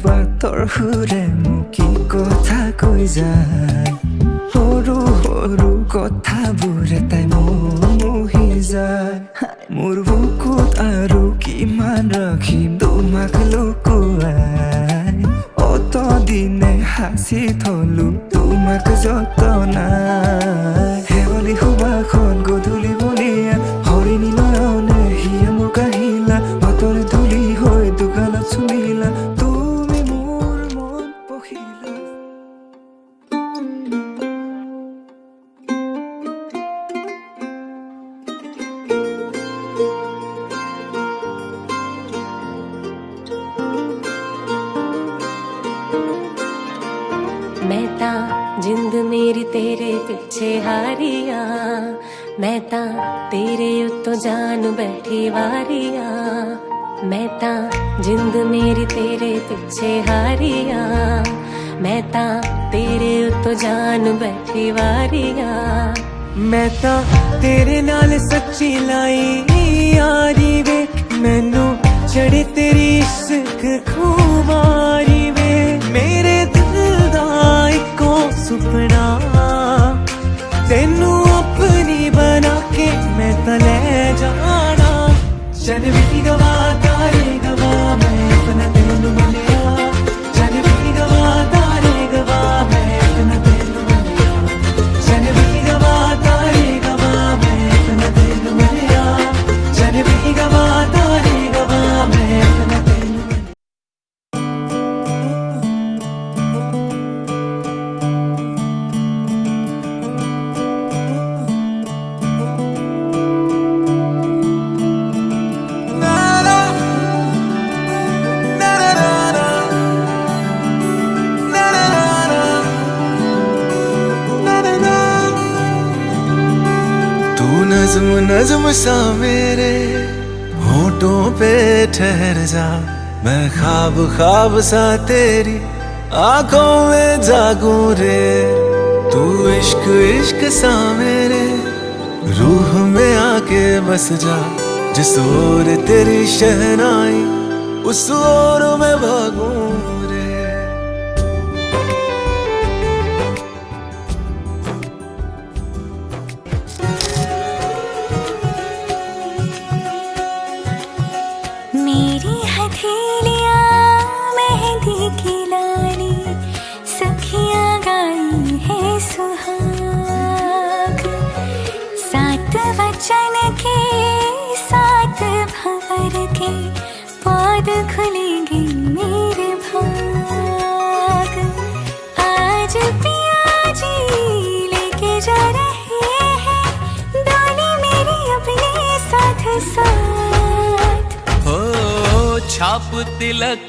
বাতৰ সুৰে মোক কি কথা কৈ যায় সৰু সৰু কথাবোৰে তাই মোহি যায় মোৰ বুকুত আৰু কিমান ৰাখিম তোমাক লুকুৱাই অত দিনে হাসি থলো তোমাক যতনাই শেৱালি সুবাসত গধূলি বলিয়া হৰিণী নয়নে হিয়া মোক আহিলা বাটৰে ধূলি হৈ দোকানত চুমিলা তুমি মোৰ মন পখিলা मैं ता जिंद मेरी तेरे पिछे हारिया मैं ता तेरे उत्तों जान बैठी वारिया मैं ता जिंद मेरी तेरे पिछे हारिया मैं ता तेरे उत्तों जान बैठी वारिया मैं ता तेरे नाल सच्ची लाई यारी वे मैनू चढ़े तेरी इश्क खुमारी वे मेरे को सुपना तेनू अपनी बना के मैं तले जाना चल भी गवा तारे गवा मैं अपना तेनू मिलिया चल भी गवा तारे गवा मैं अपना तेनू मिलिया चल भी गवा तारे गवा मैं अपना तेनू मिलिया चल भी गवा तारे गवा मैं अपना तेनू नज़्म नज़्म सा मेरे होठों पे ठहर जा मैं ख्वाब ख्वाब सा तेरी आंखों में जागूं रे तू इश्क इश्क सा मेरे रूह में आके बस जा जिस ओर तेरी शहनाई उस ओर में भागूं रे मेरी हथेलियां मेहंदी की लाली सखियां गाई है सुहाग सात वचन के सात भंवर के पौध खुलेंगे मेरे भाग आज पिया जी लेके जा रहे हैं डोली मेरी अपने साथ साथ छाप तिलक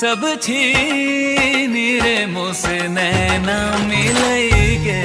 सब छीन रे मुझसे नैना मिलेंगे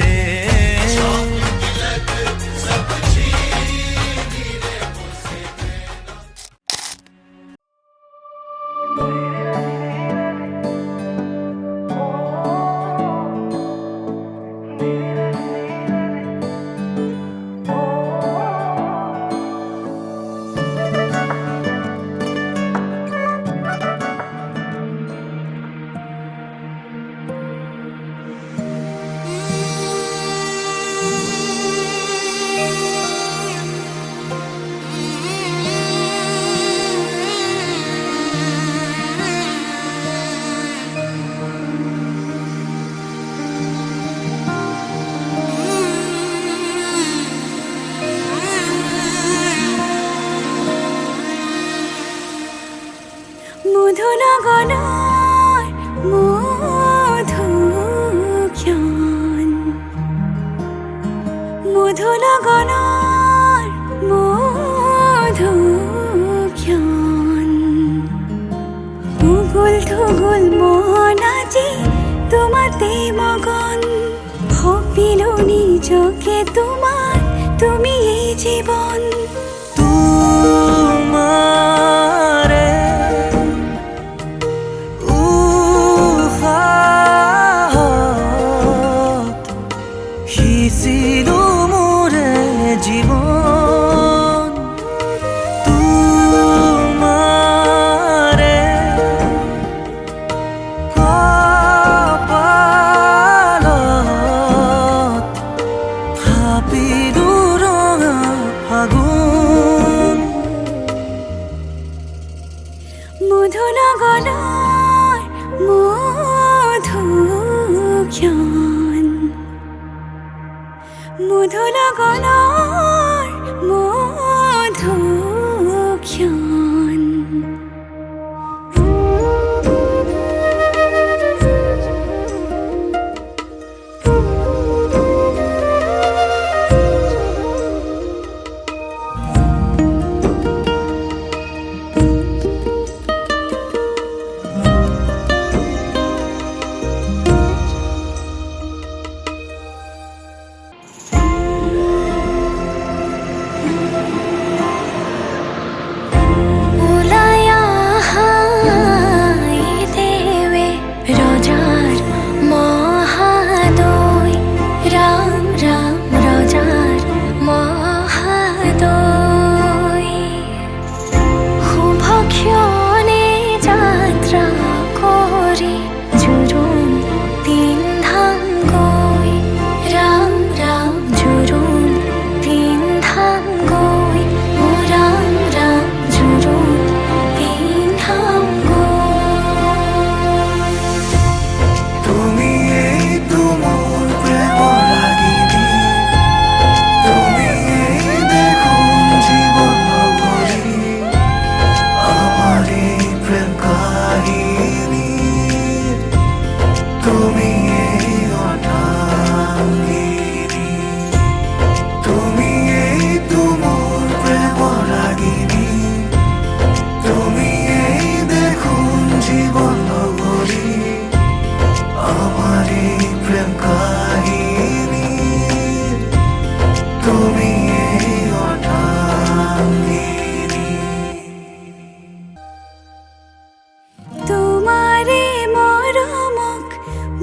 মধুনগনার মধুক্ষণ মধুনগনার মধুক্ষণ উগুল থুগুল মন আজি তোমাতে মগন ভাবিলো নিজকে তোমার তুমি এই জীবন तुम्हारे ছিল মোরে জীবন তোমারে গগনৰ মধুক্ষণ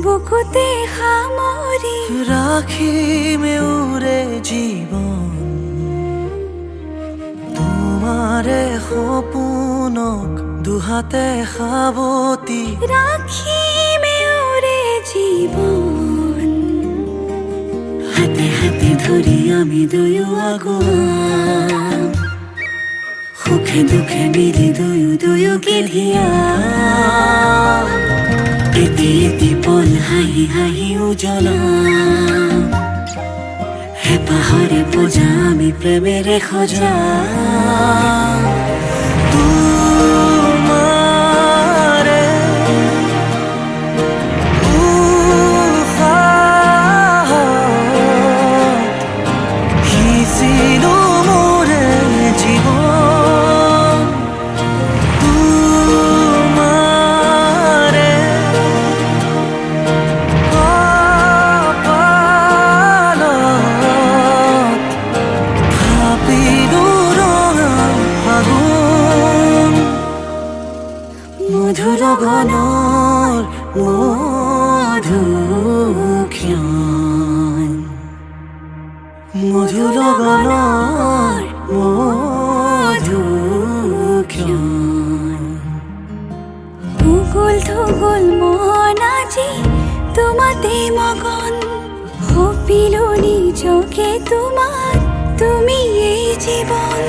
বুকুতে সামৰি ৰাখিমে উৰে জীৱন তোমাৰে সপোনক দুহাতে সাৱতি ৰাখিমে উৰে জীৱন হাতে হাতে ধৰি আমি দুয়ো আগুৱাম সুখে দুখে মিলি দুয়ো দুয়োকে ধিয়াম এটি এটি পল হাঁহি হাঁহি উজ্বলাম হেঁপাহৰে পূজা আমি প্ৰেমেৰে সজাম তোমাৰে উশাহত সিঁচিলো মোৰে জীৱন তোমাৰে কপালত থাপিলো ৰঙা ফাগুন মধুৰ গণৰ মধুক্ষণ মধুৰ গণৰ মধুক্ষণ উগুল থুগুল মন আজি তোমাতে মগন সপিলো নিজকে তোমাৰ তুমি এই জীবন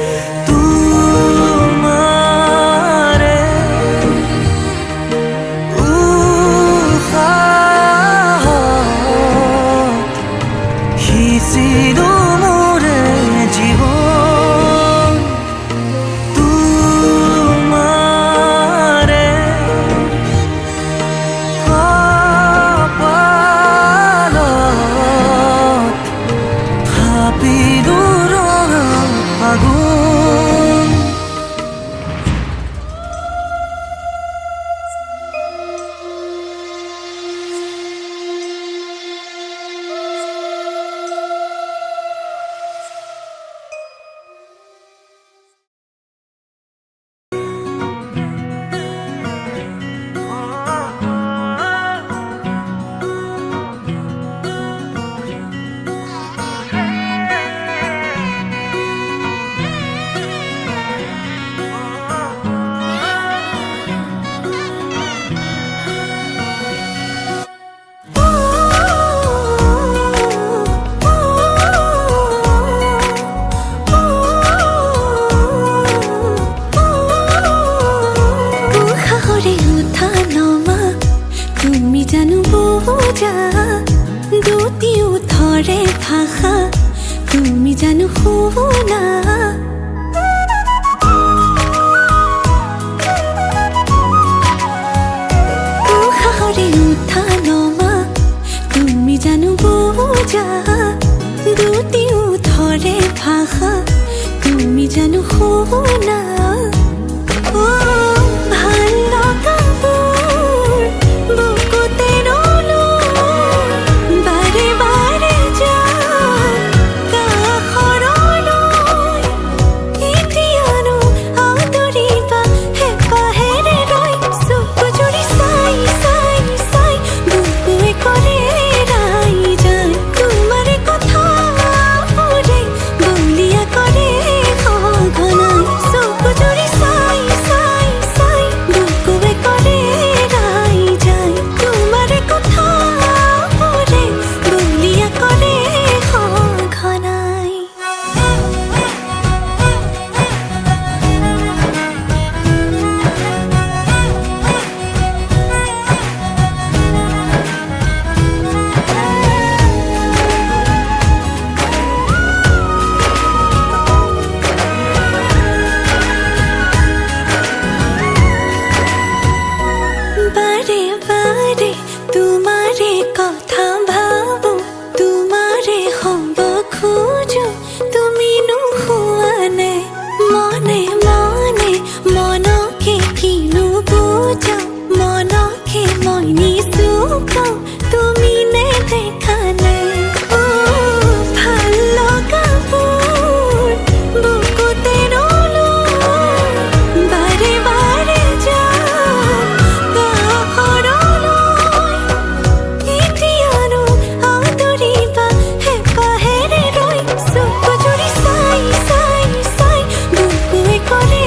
তোমাৰে উশাহত সিঁচিলো মোৰে জীৱন তোমাৰে কপালত থাপিলো ৰঙা ফাগুন উশাহৰে উঠা নমা তুমি জানো বুজা দুটি ওঠৰে ভাষা তুমি জানো होला উশাহৰে উঠা নমা তুমি জানো বুজা দুটি উঠৰে ভাষা তুমি জানো শুনা ভাল লগাবোৰ বুকুতে ৰলো বাৰে বাৰে যাওঁ কাষৰলৈ এতিয়ানো আদৰিবা হেঁপাহেৰে ৰৈ চকু জুৰি চাই চাই চাই বুকুৱে কৰে ৰাই যায় তোমাৰে কথাবোৰে বলিয়া কৰে সঘনাই চকু জুৰি চাই চাই চাই বুকুৱে কৰে ৰাই যায় তোমাৰে কথাবোৰে বলিয়া কৰে সঘনাই বাৰে বাৰে তোমাৰে কথা ভাবো তোমাৰে হ'ব খোজো তুমি নোহোৱা নে মনে মনে মনকে কিনো বুজাও মনকে মই নিচুকাও তুমি নেদেখা নে ভাল লগাবোৰ বুকুতে ৰলো বাৰে বাৰে যাওঁ কাষৰলৈ এতিয়ানো আদৰিবা হেঁপাহেৰে ৰৈ চকু জুৰি চাই চাই চাই বুকুৱে কৰে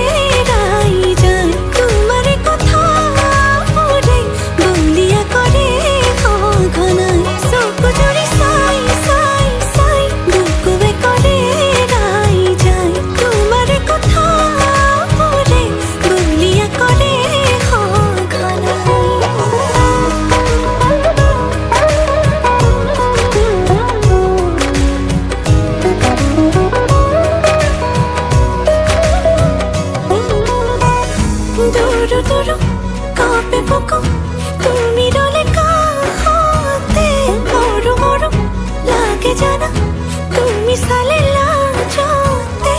ৰাই যায় তোমাৰে কথাবোৰে বলিয়া কৰে সঘনাই চকু জুৰি চাই চাই চাই বুকুৱে কৰে ৰাই যায় তোমাৰে কথাবোৰে বলিয়া কৰে দূৰ দূৰ কাপে বুকু তুমি ৰলে কাষতে মৰো মৰো লাগে জানা তুমি চালে লাজতে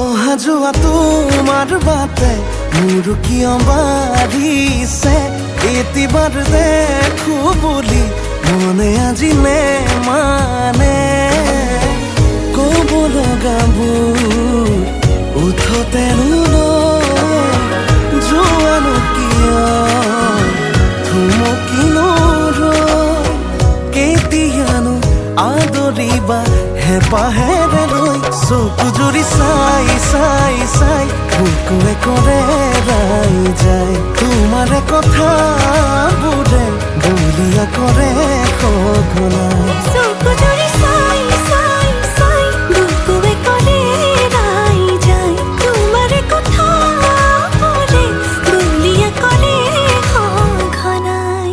অহা যোৱা তোমাৰ বাটে মোৰ কিয় বাঢ়িছে এতিবাৰ দেখো বুলি মনে আজি নে মানে ক'ব লগাবোৰ উঠতে যোৱানো কিয় থুমকিনো কেতিয়ানো আদৰিবা হেঁপাহেৰে ৰৈ চকু জুৰি চাই চাই চাই বুকুৱে কৰে ৰাই যায় তোমাৰে কথাবোৰে বলিয়া কৰে সঘনাই চকু জুৰি চাই চাই চাই বুকুৱে কৰে ৰাই যায় তোমাৰে কথাবোৰে বলিয়া কৰে সঘনাই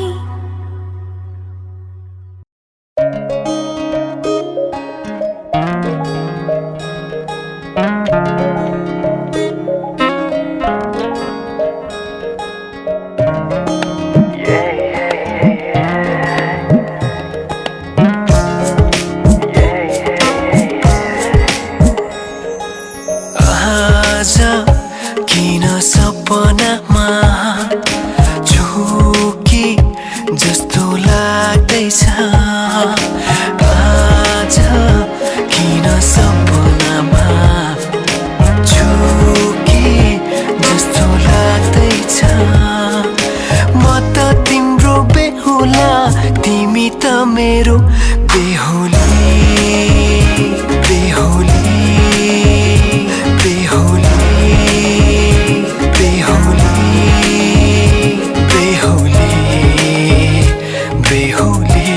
आजा किन सपनामा झुकी जस्तो लाग्दैछ आजा किन सपनामा झुकी जस्तो लाग्दैछ म त तिम्रो बेहुला तिमी त मेरो बेहुली बेहुली बेहुली बेहुली बेहुली बेहुली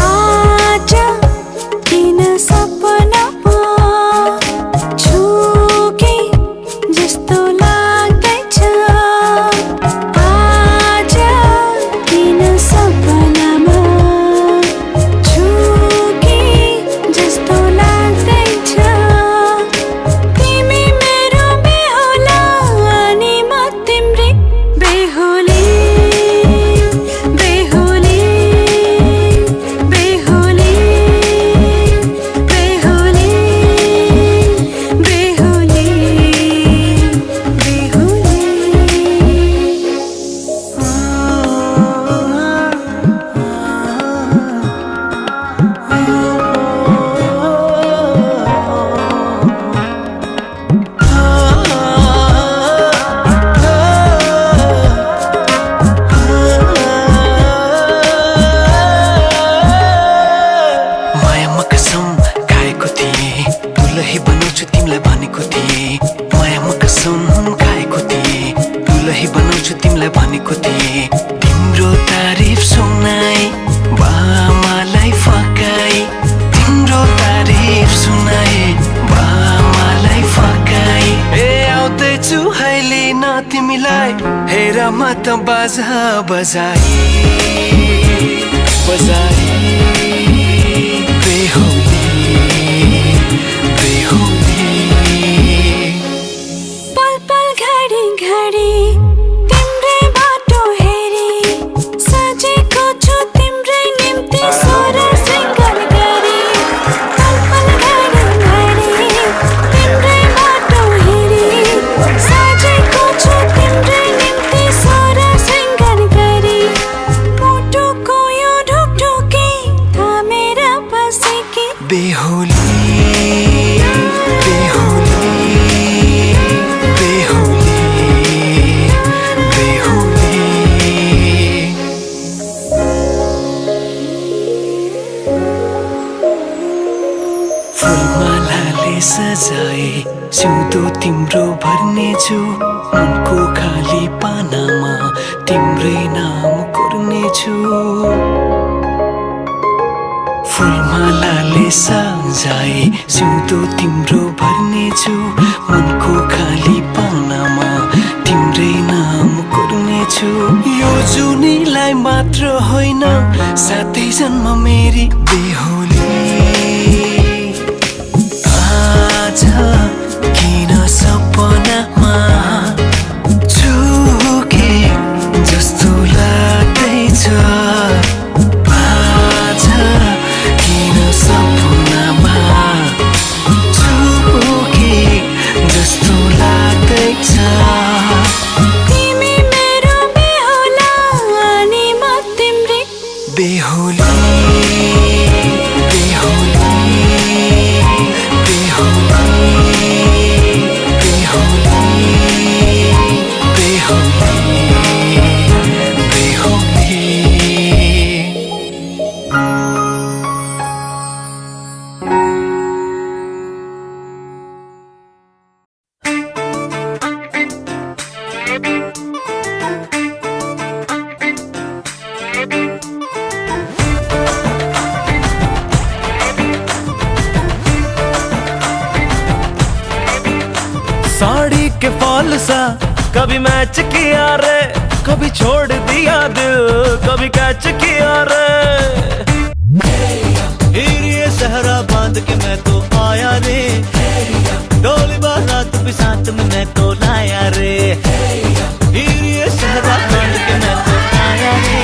आजा किन सपनामा झुके जस्तो लाग्दैछ आजा किन सपनामा को थिएँ तिम्रो तारिफ सुनाई बामालाई फकाई तिम्रो तारिफ सुनाई बामालाई फकाई ए आउँदैछु अहिले न तिमीलाई हेर म त बाजा बजाई बजाई बेहुली बेहुली पल पल घडी घडी तिम्रै बाटो हेरी सजेको छु तिम्रै निम्ति स्वर सृङ्गार गरी पल पल घडी घडी तिम्रै बाटो हेरी सजेको छु तिम्रै निम्ति स्वर सृङ्गार गरी मुटुको यो ढुकढुकी थामेर बसेकी बेहुली बेहुली बेहुली बेहुली फुलमालाले सजाए सिउँदो तिम्रो भर्नेछु मनको खाली पानामा तिम्रै नाम कोर्नेछु फुलमालाले सजाए सिउँदो तिम्रो भर्नेछु मनको खाली पानामा तिम्रै नाम कोर्नेछु यो जुनीलाई मात्र होइन सातै जन्म मेरी बेहुली आज किन सपनामा चुके जस्तो लाग्दैछ आज किन सपनामा चुके जस्तो लाग्दैछ तिमी मेरो बेहुला अनि म तिम्रै बेहुली बेहुली बेहुली बेहुली बेहुली साड़ी के फॉल सा कभी मैच किया रे कभी छोड़ दिया दिल कभी कैच किया रे ये सहरा बांध के मैं तो आया रे डोली बारात भी साथ में मैं तो लाया रे ये सहरा बांध के मैं तो आया रे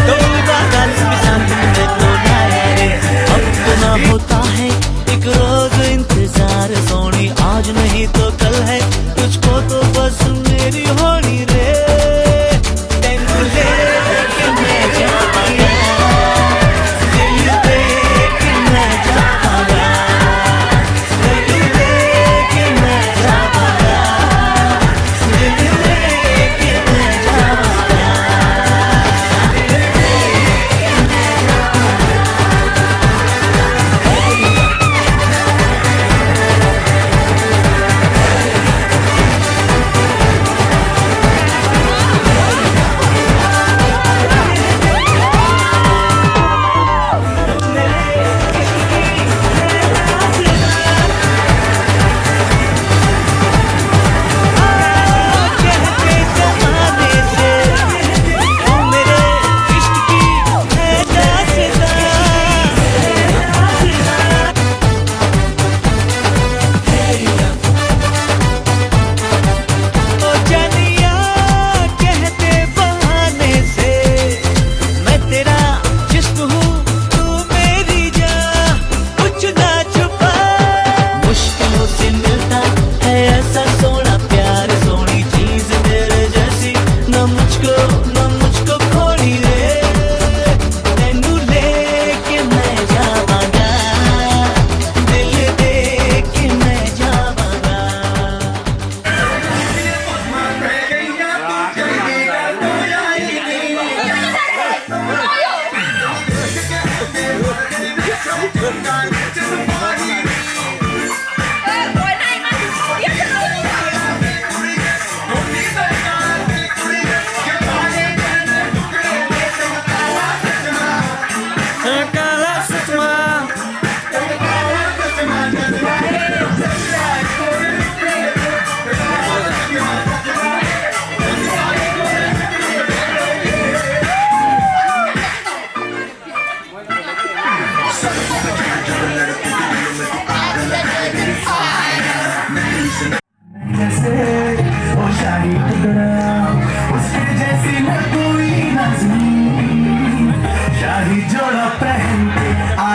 डोली बारात भी साथ में मैं तो लाया रे अब तो ना होता है एक रोज इंतजार सोनी आज नहीं तो कल है तुझको तो बस मेरी होनी रे तेनू लेके मैं जाऊंगा दिल दे के मैं जाऊंगा तेनू लेके मैं जाऊंगा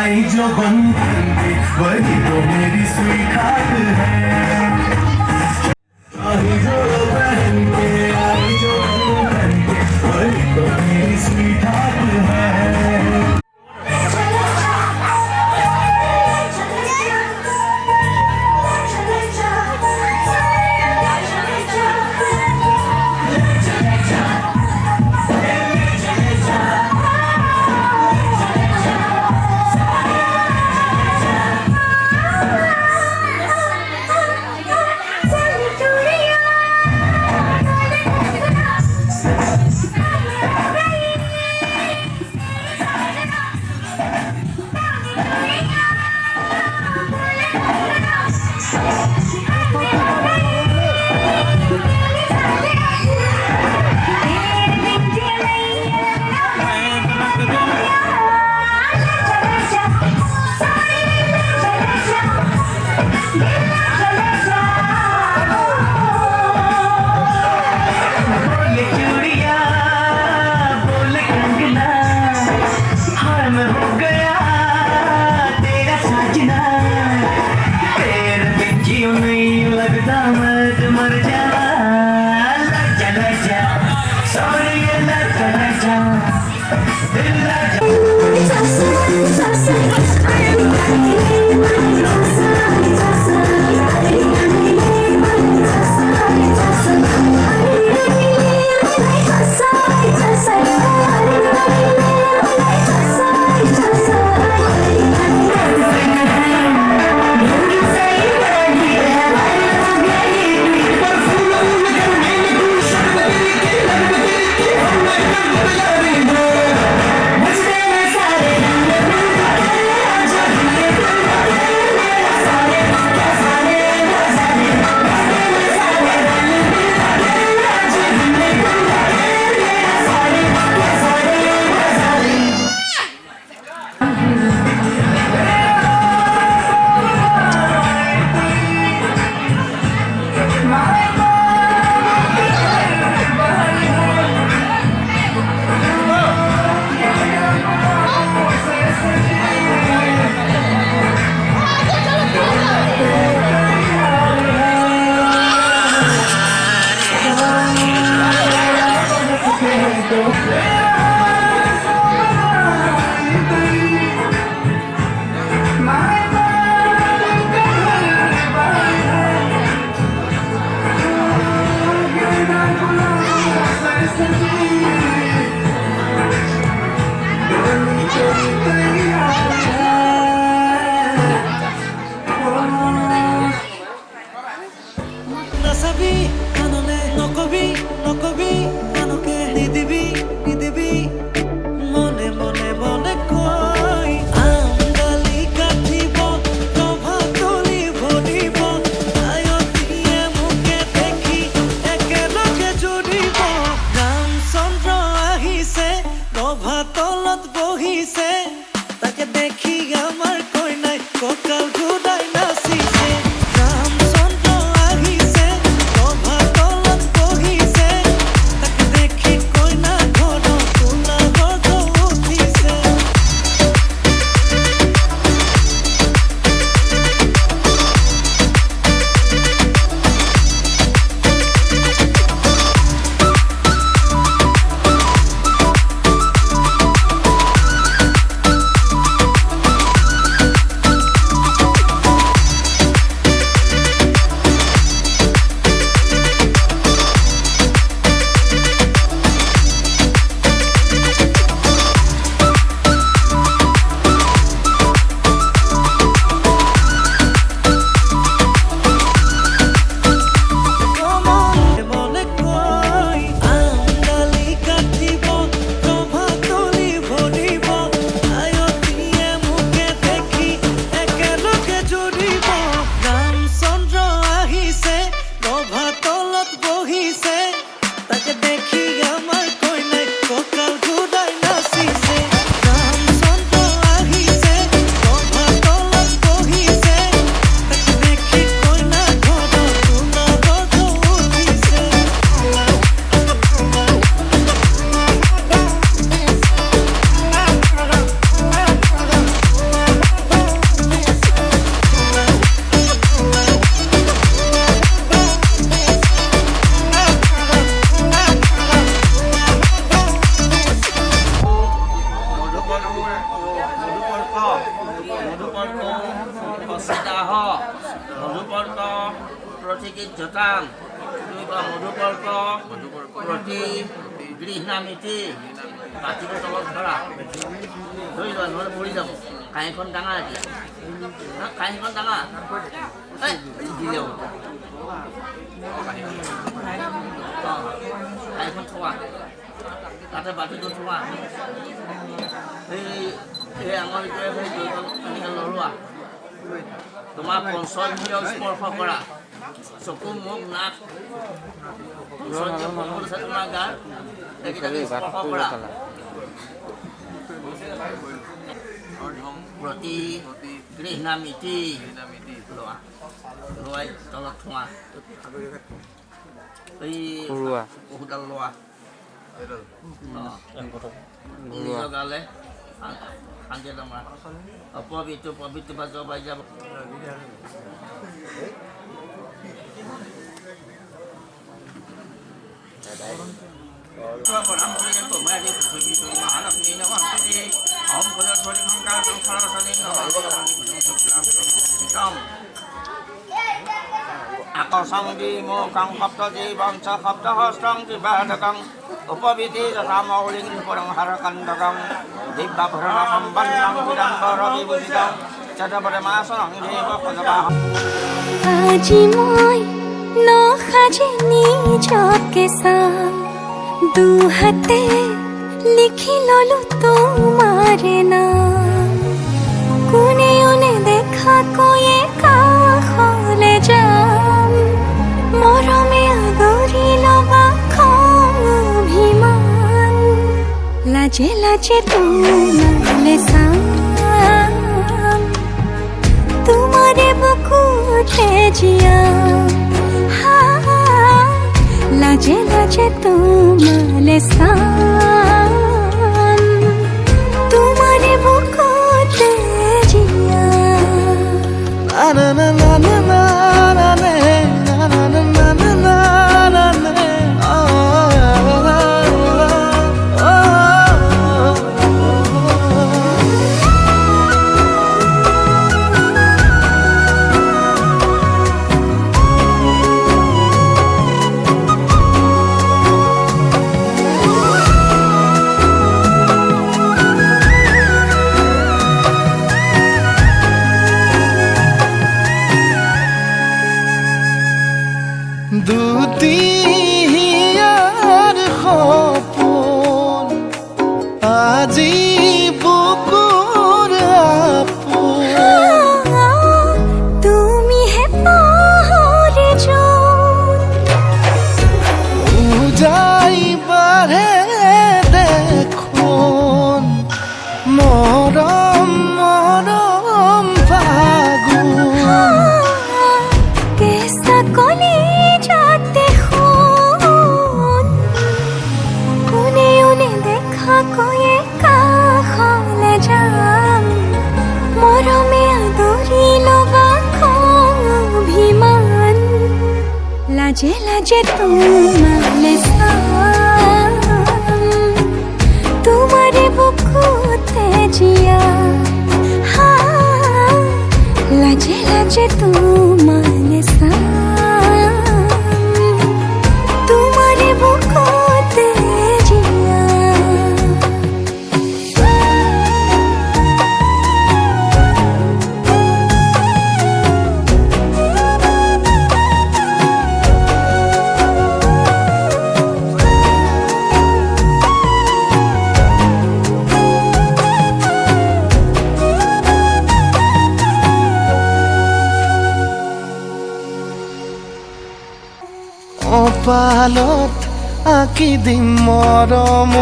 आई जो बन के वही तो मेरी स्वीट हार्ट है। आई जो बन के आई जो बन के वही तो मेरी स्वीट हार्ट है। চিকিৎসতাম মধুকল্প প্ৰতি গৃহনামিতি পাতিটো তলত ধৰা ধৰি লোৱা নহ'লে পৰি যাব কাঁহীখন ডাঙা এতিয়া কাঁহীখন ডাঙা দি যাব কাঁহীখন থোৱা তাতে বাতিটো থোৱা এই আঙুলিটোৱে সেই এনেকৈ লৰোৱা তোমাৰ পঞ্চইন্দ্ৰিয় স্পৰ্শ কৰা চকু মুখ নাক তোমাৰ গাৰ এইকেইটাকে স্পৰ্শ কৰা প্ৰতি গৃহনামিতি লোৱা লোৱাই তলত থোৱা এই বহুডাল লোৱা নিজৰ গালে শান্তি এটা মাৰা পবিত্ৰ বা জবাই যাব আকর্ষঙ্গি মোকাং সপ্ত জীবং চ সপ্ত হস্তং ত্রিবাদকং উপবিধি যথা মৌলিং পরং হরকন্দকং দিব্যাভরণং বন্নং বিদম্বর বিভূষিতং চটপটমাসনং দেব পদবাহ আজি মই নসাজে নিজকে চাম দুহাতে লিখি ললো তোমাৰ নাম কোনে ওনে দেখা কৈয়ে কাষলে যাম মৰমে আদৰি লবা খং অভিমান লাজে লাজে তোমালে চাম তোমাৰে বুকুতে জিয়াম লাজে লাজে তোমালে চাম তোমাৰে বুকুতে জিয়াম na na na na na na na na na na na na na na দুটিয়াৰ সপোন আজি বুকুৰ আপোন তুমিহে পাহৰি যোন উজাই বাঢ়ে দেখোন মৰম মৰম ফাগুন কেঁচা কলি যাতে শুন কোনে ওনে দেখা কৈয়ে কাষলে যাম মৰমে আদৰি লবা খং অভিমান লাজে লাজে তোমালে চাম তোমাৰে বুকুতে জিয়া লাজে লাজে তোমালে চাম তোমাৰে বুকুতে জিয়া অপালত আঁকি দিম মৰম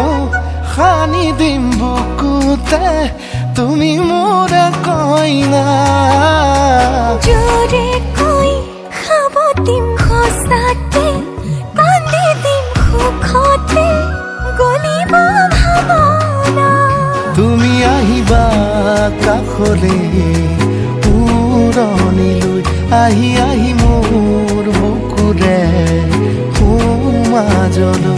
সানি দিম বুকুতে তুমি মোৰ কইনা জোৰে কৈ খাব দিম সঁচাতে কান্দি দিম সুখতে গলিব ভাৱনা তুমি আহিবা কাষলে উৰণিলৈ আহি আহি মোৰ বুকুৰে সোমাজলৈ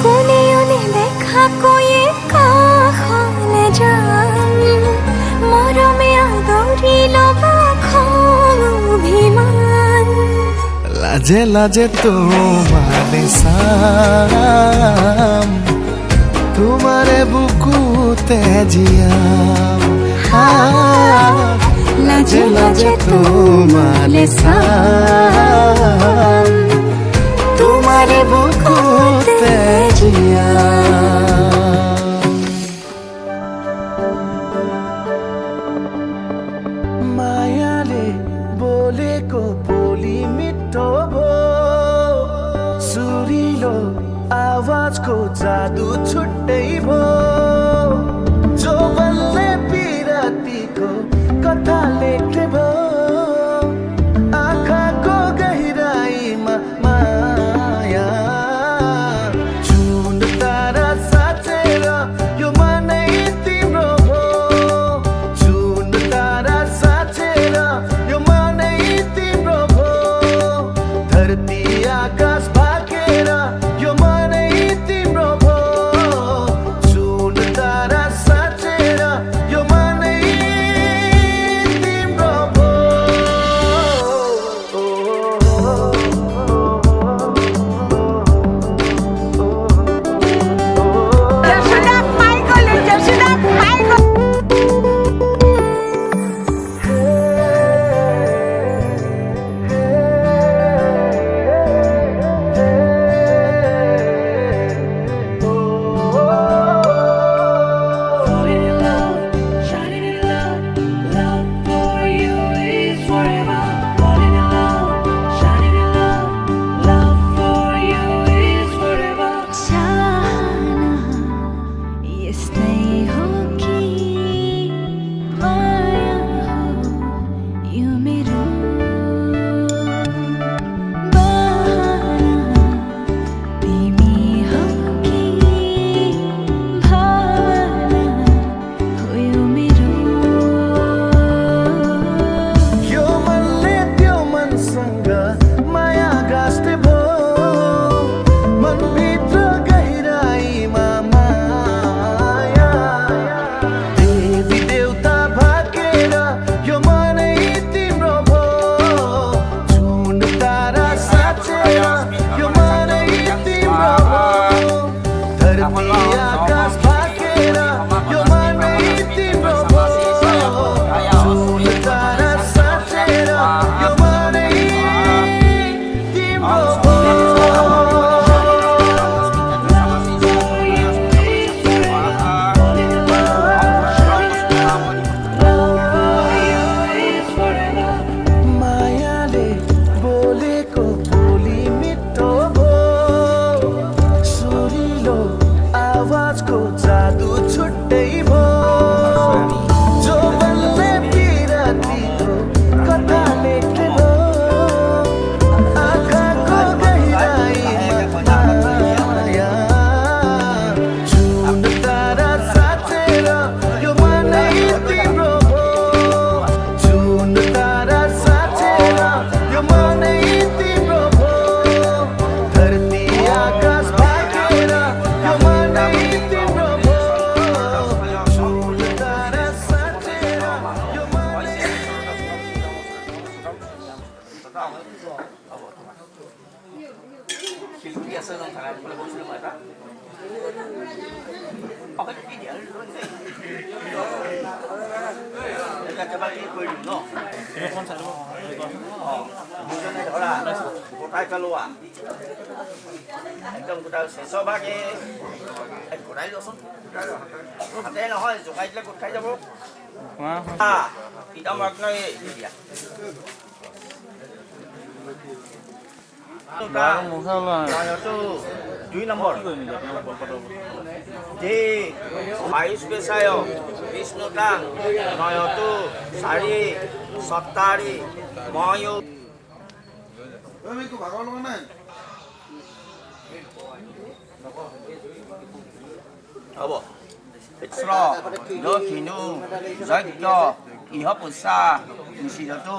কোনে ওনে দেখা কৈয়ে কাষলে যাম মৰমে আদৰি লবা খং অভিমান লাজে লাজে তোমারে চাম তোমারে বুকুতে জিয়াম লাজে লাজে তোমারে চাম তোমারে বুকুতে জিয়াম मायाले बोलेको बोली मिठो भो सुरिलो आवाजको जादु छुट्टै भो जो बल्ले पिरातीको कथा लेख्ने भो आँखाको गहिराईमा माया जुन तारा साँचेर यो मनै तिम्रो भो जुन तारा साँचेर यो मनै तिम्रो भो धरती आकाश भागेर यो मनै तिम्रो भो जुन तारा साँचेर यो मनै तिम्रो भो यस्तै हो कि माया हो यो मेरो बहाना तिमी हो कि भावना हो यो मेरो यो मनले त्यो मनसँग माया गाँस्ने भो मनभित्र गहिराईमा माया देवी देवता भागेर यो मनै तिम्रो भो जुन तारा साँचेर यो मनै तिम्रो भो धरती आकाश भागेर यो मनै तिम्रो भो जुन तारा साँचेर यो मनै तिम्रो भो मायाले बोलेको बोली मिठो भो सुरिलो आवाजको जादु छुट्टै भो जो बल्ले पिरातीको कथा लेख्ने भो आँखाको गहिराईमा माया जुन तारा साँचेर यो मनै तिम्रो भो जुन तारा साँचेर यो मनै तिम्रो भो धरती आकाश भागेर यो मनै तिम्रो भो जुन तारा साँचेर यो मनै শিল্পী আছে ন থানাত বোলে বসে মাতা অকল কি দিয়া এটা কেবা কি কৰি দিম ন এখন চালো দুজনে ধৰা গোটাই পেলোৱা একদম গোটাই শেষ ভাগে গোটাই লচোন হাতে নহয় জোকাই দিলে গোট খাই যাব ইটা মাক নাই দিয়া নয়তো 2 নম্বৰ যে 22 পেছায় বিষ্ণুতা নয়তো 4 সত্তাৰি ময় তো ভাগৰ লগা নাই হ'ব শ্ৰ দক্ষিণু যজ্ঞ ইহ পুষা নিশিৰতো